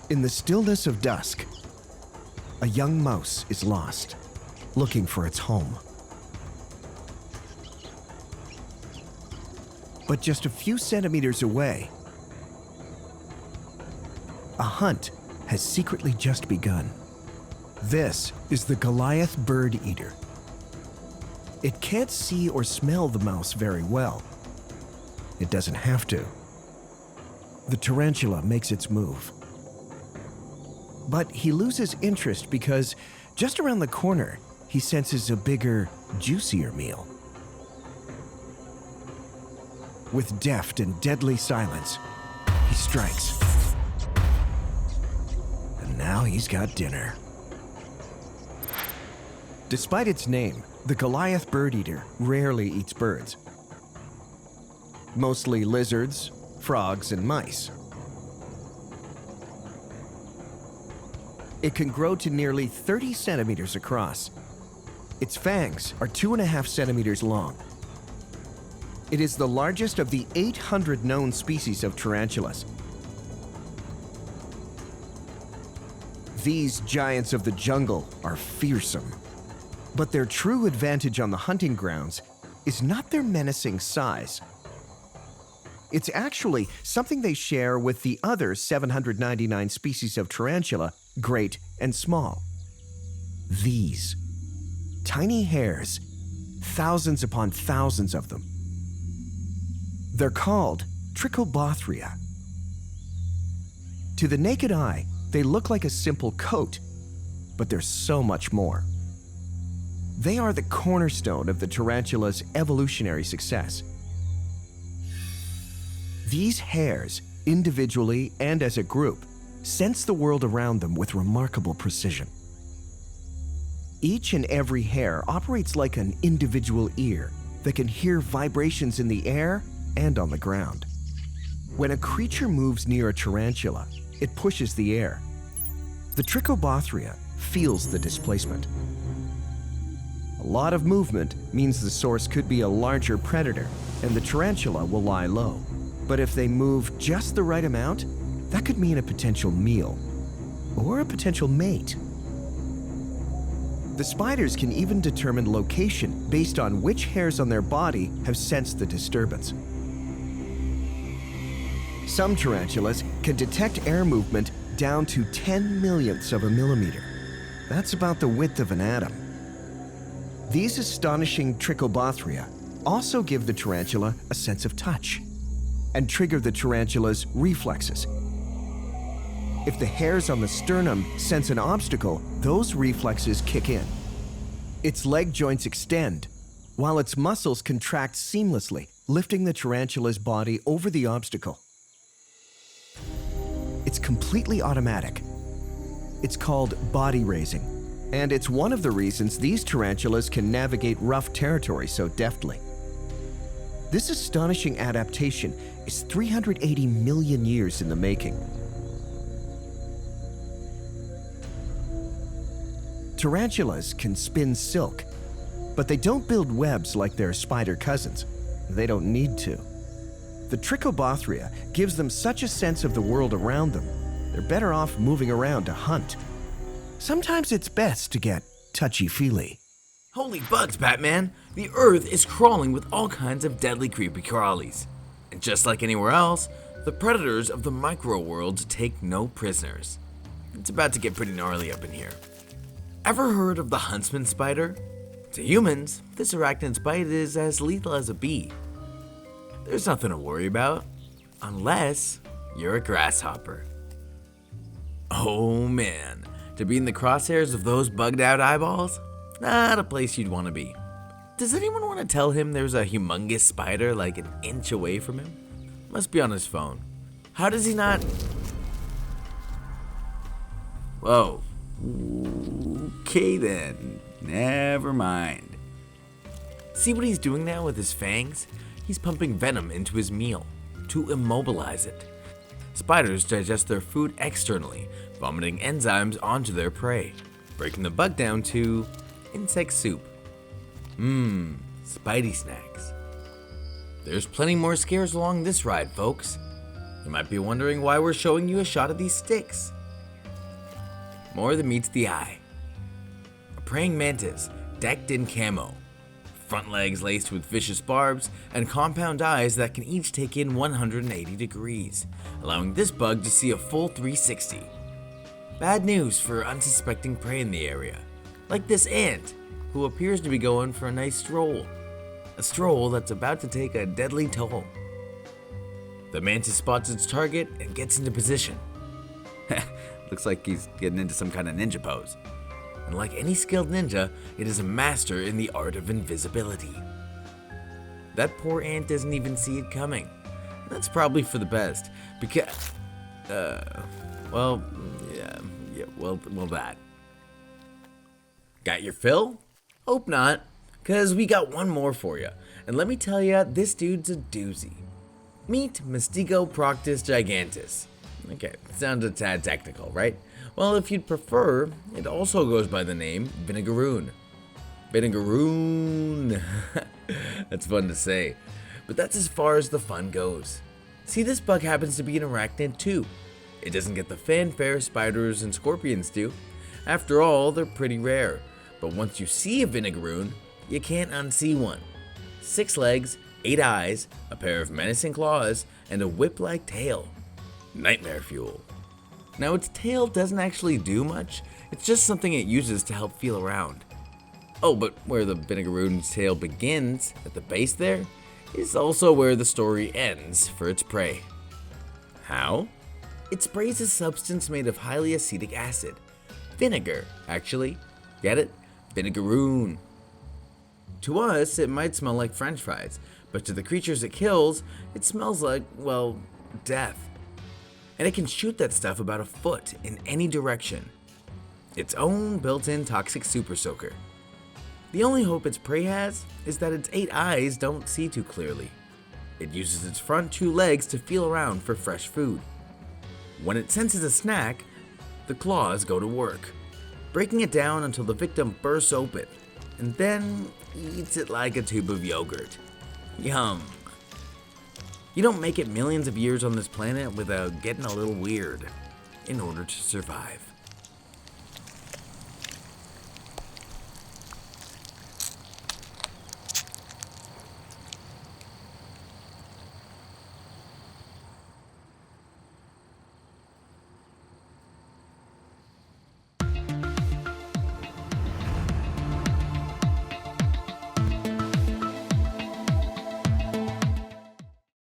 In the stillness of dusk, a young mouse is lost, looking for its home. But just a few centimeters away, a hunt has secretly just begun. This is the Goliath bird eater. It can't see or smell the mouse very well. It doesn't have to. The tarantula makes its move. But he loses interest because just around the corner, he senses a bigger, juicier meal. With deft and deadly silence, he strikes. And now he's got dinner. Despite its name, the Goliath bird eater rarely eats birds. Mostly lizards, frogs, and mice. It can grow to nearly 30 centimeters across. Its fangs are 2.5 centimeters long. It is the largest of the 800 known species of tarantulas. These giants of the jungle are fearsome, but their true advantage on the hunting grounds is not their menacing size. It's actually something they share with the other 799 species of tarantula, great and small. These tiny hairs, thousands upon thousands of them. They're called Trichobothria. To the naked eye, they look like a simple coat, but there's so much more. They are the cornerstone of the tarantula's evolutionary success. These hairs, individually and as a group, sense the world around them with remarkable precision. Each and every hair operates like an individual ear that can hear vibrations in the air and on the ground. When a creature moves near a tarantula, it pushes the air. The Trichobothria feels the displacement. A lot of movement means the source could be a larger predator, and the tarantula will lie low. But if they move just the right amount, that could mean a potential meal or a potential mate. The spiders can even determine location based on which hairs on their body have sensed the disturbance. Some tarantulas can detect air movement down to 10 millionths of a millimeter. That's about the width of an atom. These astonishing Trichobothria also give the tarantula a sense of touch and trigger the tarantula's reflexes. If the hairs on the sternum sense an obstacle, those reflexes kick in. Its leg joints extend, while its muscles contract seamlessly, lifting the tarantula's body over the obstacle. It's completely automatic. It's called body raising, and it's one of the reasons these tarantulas can navigate rough territory so deftly. This astonishing adaptation is 380 million years in the making. Tarantulas can spin silk, but they don't build webs like their spider cousins. They don't need to. The Trichobothria gives them such a sense of the world around them, they're better off moving around to hunt. Sometimes it's best to get touchy-feely. Holy bugs, Batman! The Earth is crawling with all kinds of deadly creepy crawlies. And just like anywhere else, the predators of the micro world take no prisoners. It's about to get pretty gnarly up in here. Ever heard of the huntsman spider? To humans, this arachnid bite is as lethal as a bee. There's nothing to worry about, unless you're a grasshopper. Oh man, to be in the crosshairs of those bugged out eyeballs? Not a place you'd want to be. Does anyone want to tell him there's a humongous spider like an inch away from him? Must be on his phone. How does he not? Whoa. Okay then, never mind. See what he's doing now with his fangs? He's pumping venom into his meal to immobilize it. Spiders digest their food externally, vomiting enzymes onto their prey, breaking the bug down to insect soup. Spidey snacks. There's plenty more scares along this ride, folks. You might be wondering why we're showing you a shot of these sticks. more than meets the eye. A praying mantis decked in camo, front legs laced with vicious barbs, and compound eyes that can each take in 180 degrees, allowing this bug to see a full 360. Bad news for unsuspecting prey in the area, like this ant, who appears to be going for a nice stroll. A stroll that's about to take a deadly toll. The mantis spots its target and gets into position. Looks like he's getting into some kind of ninja pose. And like any skilled ninja, it is a master in the art of invisibility. That poor ant doesn't even see it coming. That's probably for the best, because, well, that. Got your fill? Hope not, cause we got one more for you. And let me tell ya, this dude's a doozy. Meet Mysticoproctus gigantus. Okay, sounds a tad technical, right? Well, if you'd prefer, it also goes by the name Vinegaroon. Vinegaroon. That's fun to say. But that's as far as the fun goes. See, this bug happens to be an arachnid too. It doesn't get the fanfare spiders and scorpions do. After all, they're pretty rare. But once you see a Vinegaroon, you can't unsee one. 6 legs, 8 eyes, a pair of menacing claws, and a whip-like tail. Nightmare fuel. Now, its tail doesn't actually do much, it's just something it uses to help feel around. Oh, but where the Vinegaroon's tail begins, at the base there, is also where the story ends for its prey. How? It sprays a substance made of highly acetic acid. Vinegar, actually. Get it? Vinegaroon. To us, it might smell like French fries, but to the creatures it kills, it smells like, well, death. And it can shoot that stuff about a foot in any direction. Its own built-in toxic super soaker. The only hope its prey has is that its 8 eyes don't see too clearly. It uses its front 2 legs to feel around for fresh food. When it senses a snack, the claws go to work, breaking it down until the victim bursts open, and then eats it like a tube of yogurt. Yum. You don't make it millions of years on this planet without getting a little weird in order to survive.